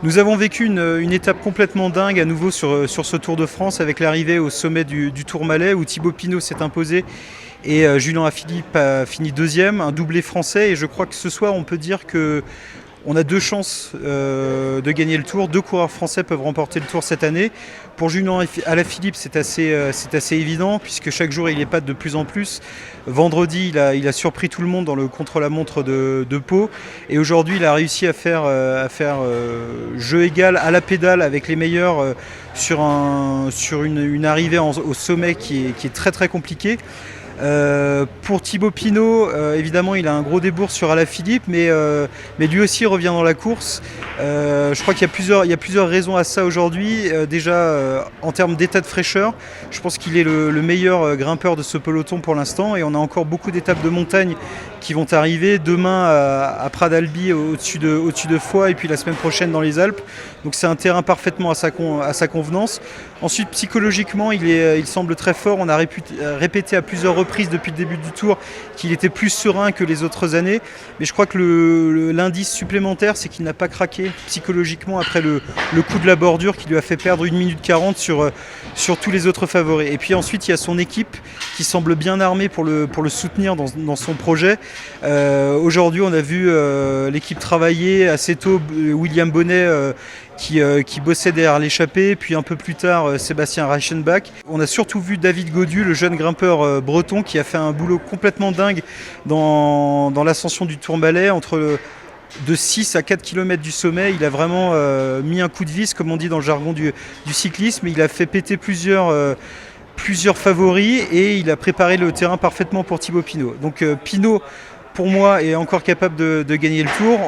Nous avons vécu une étape complètement dingue à nouveau sur ce Tour de France avec l'arrivée au sommet du Tourmalet où Thibaut Pinot s'est imposé et Julian Alaphilippe a fini deuxième, un doublé français. Et je crois que ce soir on peut dire que on a deux chances de gagner le Tour. Deux coureurs français peuvent remporter le Tour cette année. Pour Julian Alaphilippe, c'est assez évident puisque chaque jour il épate de plus en plus. Vendredi, il a surpris tout le monde dans le contre-la-montre de Pau. Et aujourd'hui, il a réussi à faire jeu égal à la pédale avec les meilleurs sur une arrivée au sommet qui est très très compliquée. Pour Thibaut Pinot, évidemment, il a un gros débours sur Alaphilippe, mais lui aussi revient dans la course. Je crois qu'il y a plusieurs raisons à ça aujourd'hui. Déjà, en termes d'état de fraîcheur, je pense qu'il est le meilleur grimpeur de ce peloton pour l'instant, et on a encore beaucoup d'étapes de montagne qui vont arriver demain à Pradalbi au-dessus de Foix, et puis la semaine prochaine dans les Alpes. Donc c'est un terrain parfaitement à sa convenance. Ensuite, psychologiquement, il semble très fort. On a répété à plusieurs reprises depuis le début du Tour qu'il était plus serein que les autres années. Mais je crois que l'indice supplémentaire, c'est qu'il n'a pas craqué psychologiquement après le coup de la bordure qui lui a fait perdre 1 minute 40 sur tous les autres favoris. Et puis ensuite, il y a son équipe qui semble bien armée pour le soutenir dans son projet. Aujourd'hui, on a vu l'équipe travailler assez tôt. William Bonnet qui bossait derrière l'échappée, puis un peu plus tard Sébastien Reichenbach. On a surtout vu David Gaudu, le jeune grimpeur breton, qui a fait un boulot complètement dingue dans l'ascension du Tourmalet, de 6 à 4 km du sommet. Il a vraiment mis un coup de vis, comme on dit dans le jargon du cyclisme. Il a fait péter plusieurs favoris et il a préparé le terrain parfaitement pour Thibaut Pinot. Donc Pinot, pour moi, est encore capable de gagner le Tour.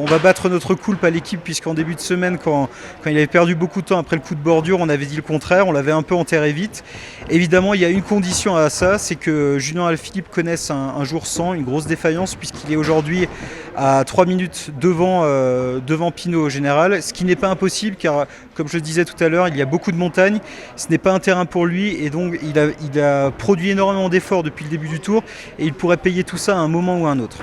On va battre notre coulpe à l'équipe, puisqu'en début de semaine, quand il avait perdu beaucoup de temps après le coup de bordure, on avait dit le contraire, on l'avait un peu enterré vite. Évidemment, il y a une condition à ça, c'est que Julian Alaphilippe connaisse un jour sans, une grosse défaillance, puisqu'il est aujourd'hui à 3 minutes devant Pinot au général, ce qui n'est pas impossible, car comme je le disais tout à l'heure, il y a beaucoup de montagnes, ce n'est pas un terrain pour lui, et donc il a produit énormément d'efforts depuis le début du Tour, et il pourrait payer tout ça à un moment ou à un autre.